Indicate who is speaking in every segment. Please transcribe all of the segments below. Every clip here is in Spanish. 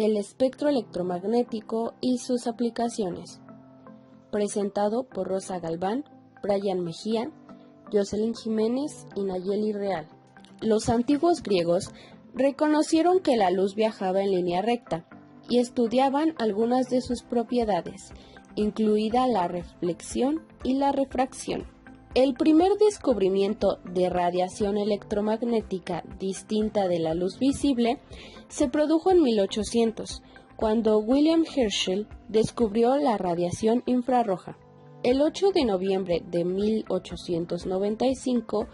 Speaker 1: El espectro electromagnético y sus aplicaciones. Presentado por Rosa Galván, Brian Mejía, Jocelyn Jiménez y Nayeli Real. Los antiguos griegos reconocieron que la luz viajaba en línea recta y estudiaban algunas de sus propiedades, incluida la reflexión y la refracción. El primer descubrimiento de radiación electromagnética distinta de la luz visible se produjo en 1800, cuando William Herschel descubrió la radiación infrarroja. El 8 de noviembre de 1895,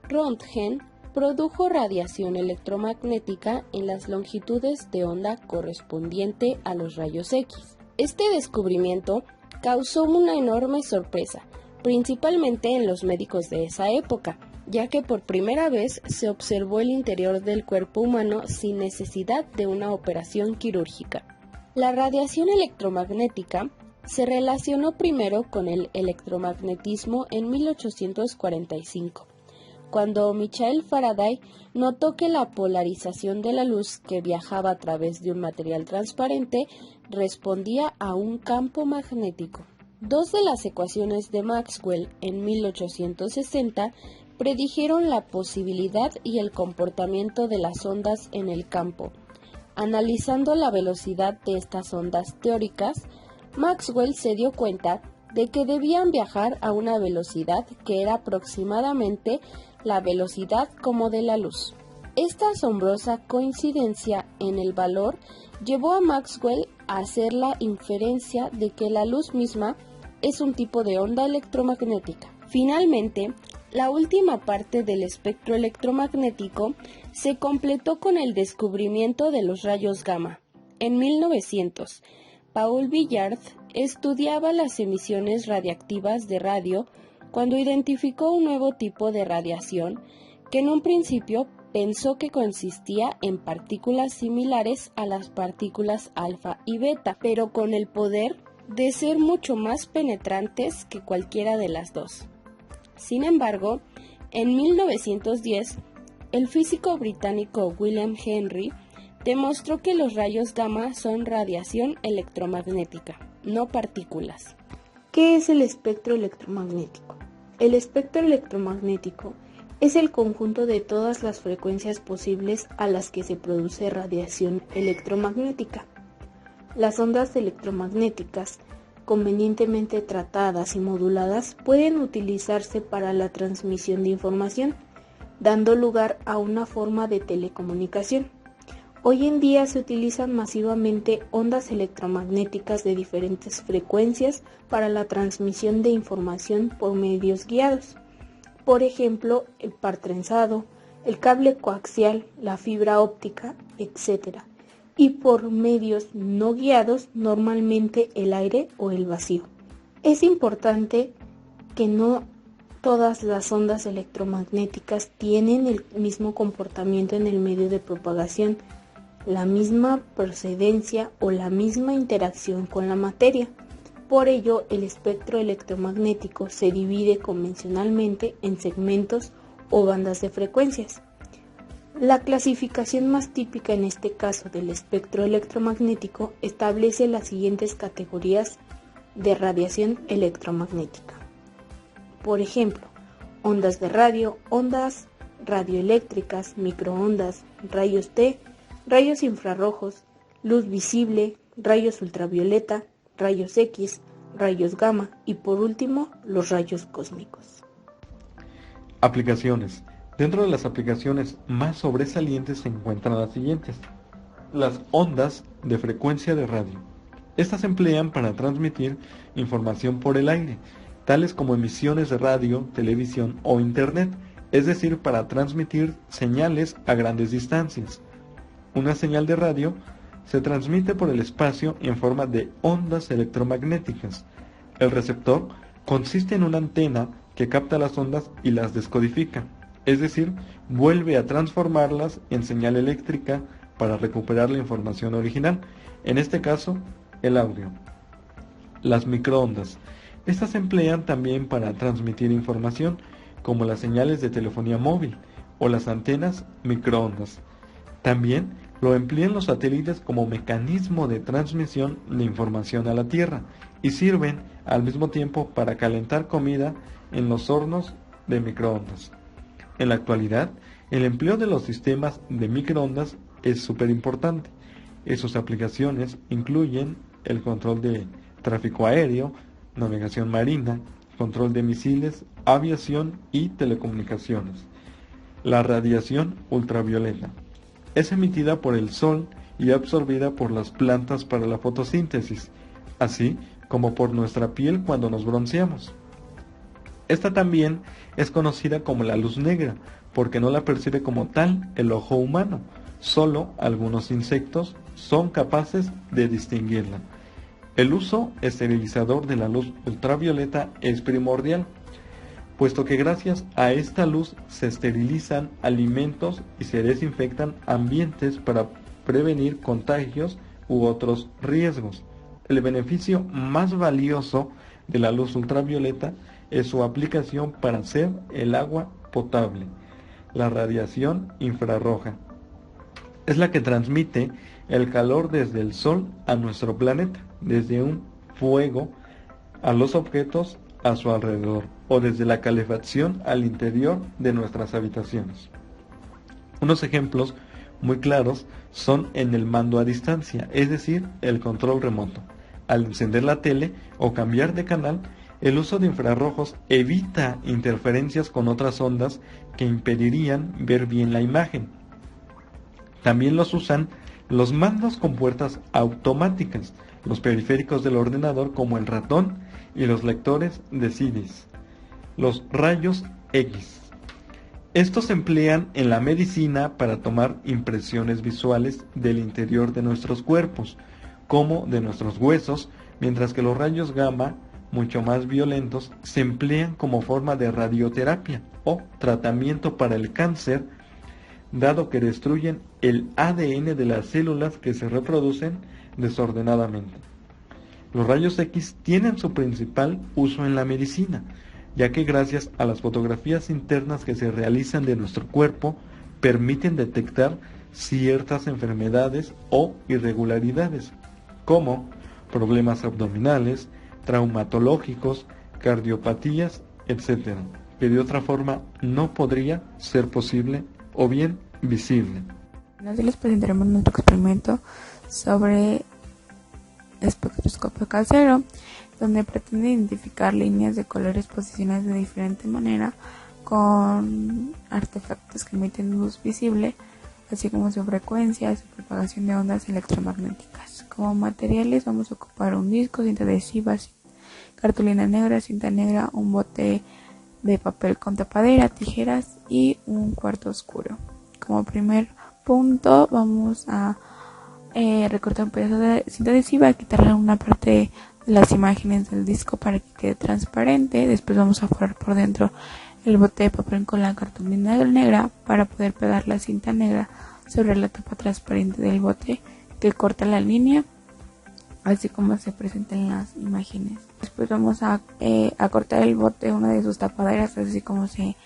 Speaker 1: Röntgen produjo radiación electromagnética en las longitudes de onda correspondiente a los rayos X. Este descubrimiento causó una enorme sorpresa, principalmente en los médicos de esa época, ya que por primera vez se observó el interior del cuerpo humano sin necesidad de una operación quirúrgica. La radiación electromagnética se relacionó primero con el electromagnetismo en 1845, cuando Michael Faraday notó que la polarización de la luz que viajaba a través de un material transparente respondía a un campo magnético. Dos de las ecuaciones de Maxwell en 1860 predijeron la posibilidad y el comportamiento de las ondas en el campo. Analizando la velocidad de estas ondas teóricas, Maxwell se dio cuenta de que debían viajar a una velocidad que era aproximadamente la velocidad como de la luz. Esta asombrosa coincidencia en el valor llevó a Maxwell a hacer la inferencia de que la luz misma es un tipo de onda electromagnética. Finalmente, la última parte del espectro electromagnético se completó con el descubrimiento de los rayos gamma. En 1900, Paul Villard estudiaba las emisiones radiactivas de radio cuando identificó un nuevo tipo de radiación que en un principio pensó que consistía en partículas similares a las partículas alfa y beta, pero con el poder de ser mucho más penetrantes que cualquiera de las dos. Sin embargo, en 1910, el físico británico William Henry demostró que los rayos gamma son radiación electromagnética, no partículas.
Speaker 2: ¿Qué es el espectro electromagnético? El espectro electromagnético es el conjunto de todas las frecuencias posibles a las que se produce radiación electromagnética. Las ondas electromagnéticas, convenientemente tratadas y moduladas, pueden utilizarse para la transmisión de información, dando lugar a una forma de telecomunicación. Hoy en día se utilizan masivamente ondas electromagnéticas de diferentes frecuencias para la transmisión de información por medios guiados. Por ejemplo, el par trenzado, el cable coaxial, la fibra óptica, etc. Y por medios no guiados, normalmente el aire o el vacío. Es importante que no todas las ondas electromagnéticas tienen el mismo comportamiento en el medio de propagación, la misma procedencia o la misma interacción con la materia. Por ello, el espectro electromagnético se divide convencionalmente en segmentos o bandas de frecuencias. La clasificación más típica en este caso del espectro electromagnético establece las siguientes categorías de radiación electromagnética. Por ejemplo, ondas de radio, ondas radioeléctricas, microondas, rayos T, rayos infrarrojos, luz visible, rayos ultravioleta, rayos X, rayos gamma y por último los rayos cósmicos.
Speaker 3: Aplicaciones. Dentro de las aplicaciones más sobresalientes se encuentran las siguientes. Las ondas de frecuencia de radio. Estas se emplean para transmitir información por el aire, tales como emisiones de radio, televisión o internet, es decir, para transmitir señales a grandes distancias. Una señal de radio se transmite por el espacio en forma de ondas electromagnéticas. El receptor consiste en una antena que capta las ondas y las descodifica, es decir, vuelve a transformarlas en señal eléctrica para recuperar la información original, en este caso, el audio. Las microondas. Estas se emplean también para transmitir información, como las señales de telefonía móvil o las antenas microondas. También Lo emplean los satélites como mecanismo de transmisión de información a la Tierra y sirven al mismo tiempo para calentar comida en los hornos de microondas. En la actualidad, el empleo de los sistemas de microondas es súper importante. Sus aplicaciones incluyen el control de tráfico aéreo, navegación marina, control de misiles, aviación y telecomunicaciones. La radiación ultravioleta es emitida por el sol y absorbida por las plantas para la fotosíntesis, así como por nuestra piel cuando nos bronceamos. Esta también es conocida como la luz negra, porque no la percibe como tal el ojo humano. Solo algunos insectos son capaces de distinguirla. El uso esterilizador de la luz ultravioleta es primordial, puesto que gracias a esta luz se esterilizan alimentos y se desinfectan ambientes para prevenir contagios u otros riesgos. El beneficio más valioso de la luz ultravioleta es su aplicación para hacer el agua potable. La radiación infrarroja es la que transmite el calor desde el Sol a nuestro planeta, desde un fuego a los objetos a su alrededor o desde la calefacción al interior de nuestras habitaciones. Unos ejemplos muy claros son en el mando a distancia, es decir, el control remoto. Al encender la tele o cambiar de canal, el uso de infrarrojos evita interferencias con otras ondas que impedirían ver bien la imagen. También los usan los mandos con puertas automáticas, los periféricos del ordenador como el ratón y los lectores de CDs. Los rayos X. Estos se emplean en la medicina para tomar impresiones visuales del interior de nuestros cuerpos, como de nuestros huesos, mientras que los rayos gamma, mucho más violentos, se emplean como forma de radioterapia o tratamiento para el cáncer, dado que destruyen el ADN de las células que se reproducen desordenadamente. Los rayos X tienen su principal uso en la medicina, ya que gracias a las fotografías internas que se realizan de nuestro cuerpo, permiten detectar ciertas enfermedades o irregularidades, como problemas abdominales, traumatológicos, cardiopatías, etc., que de otra forma no podría ser posible o bien visible.
Speaker 4: Así les presentaremos nuestro experimento sobre espectroscopio casero, donde pretende identificar líneas de colores posicionadas de diferente manera con artefactos que emiten luz visible, así como su frecuencia, su propagación de ondas electromagnéticas. Como materiales vamos a ocupar un disco, cinta adhesiva, cartulina negra, cinta negra, un bote de papel con tapadera, tijeras y un cuarto oscuro. Como primer punto vamos a recortar un pedazo de cinta adhesiva, quitarle una parte de las imágenes del disco para que quede transparente. Después vamos a forrar por dentro el bote de papel con la cartulina negra para poder pegar la cinta negra sobre la tapa transparente del bote que corta la línea, así como se presenta en las imágenes. Después vamos a cortar el bote, una de sus tapaderas, así como se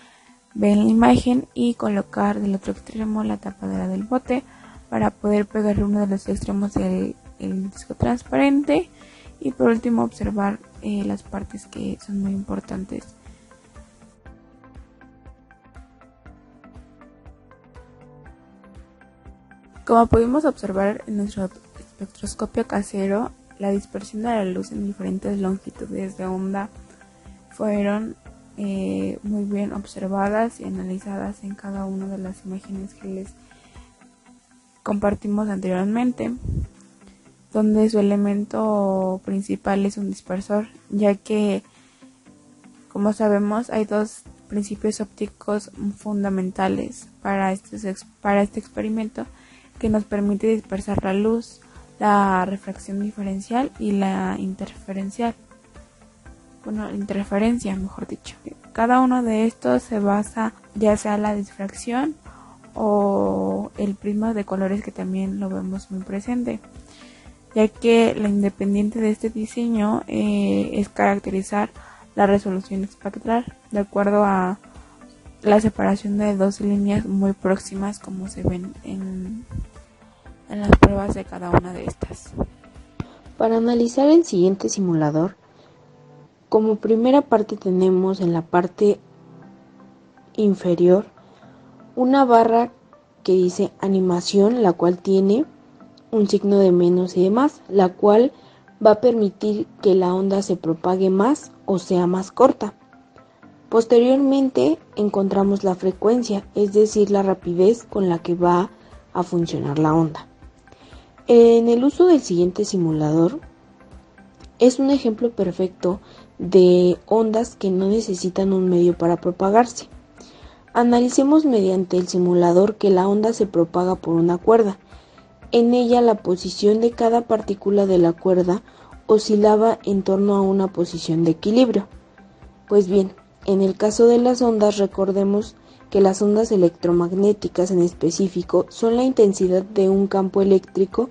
Speaker 4: ve en la imagen, y colocar del otro extremo la tapadera del bote para poder pegarle uno de los extremos del disco transparente. Y por último observar las partes que son muy importantes. Como pudimos observar en nuestro espectroscopio casero, la dispersión de la luz en diferentes longitudes de onda fueron muy bien observadas y analizadas en cada una de las imágenes que les compartimos anteriormente, donde su elemento principal es un dispersor, ya que, como sabemos, hay dos principios ópticos fundamentales para este experimento que nos permite dispersar la luz: la refracción diferencial y la interferencial. La interferencia, mejor dicho. Cada uno de estos se basa ya sea la difracción o el prisma de colores, que también lo vemos muy presente, ya que la independiente de este diseño es caracterizar la resolución espectral de acuerdo a la separación de dos líneas muy próximas, como se ven en las pruebas de cada una de estas.
Speaker 2: Para analizar el siguiente simulador, como primera parte tenemos en la parte inferior una barra que dice animación, la cual tiene un signo de menos y de más, la cual va a permitir que la onda se propague más o sea más corta. Posteriormente encontramos la frecuencia, es decir, la rapidez con la que va a funcionar la onda. En el uso del siguiente simulador es un ejemplo perfecto de ondas que no necesitan un medio para propagarse. Analicemos mediante el simulador que la onda se propaga por una cuerda. En ella la posición de cada partícula de la cuerda oscilaba en torno a una posición de equilibrio. Pues bien, en el caso de las ondas, recordemos que las ondas electromagnéticas en específico son la intensidad de un campo eléctrico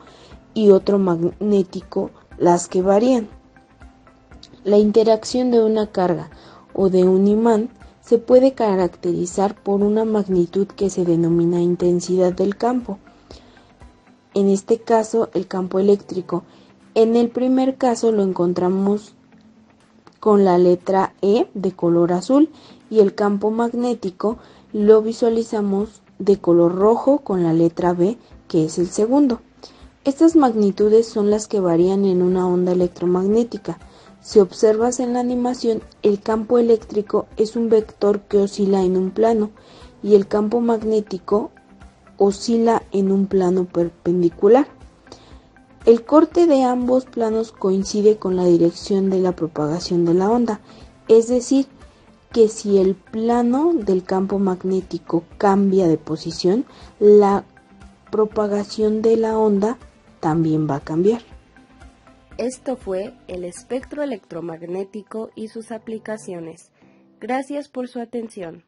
Speaker 2: y otro magnético las que varían. La interacción de una carga o de un imán se puede caracterizar por una magnitud que se denomina intensidad del campo. En este caso, el campo eléctrico. En el primer caso lo encontramos con la letra E de color azul y el campo magnético lo visualizamos de color rojo con la letra B, que es el segundo. Estas magnitudes son las que varían en una onda electromagnética. Si observas en la animación, el campo eléctrico es un vector que oscila en un plano y el campo magnético oscila en un plano perpendicular. El corte de ambos planos coincide con la dirección de la propagación de la onda, es decir, que si el plano del campo magnético cambia de posición, la propagación de la onda también va a cambiar.
Speaker 1: Esto fue el espectro electromagnético y sus aplicaciones. Gracias por su atención.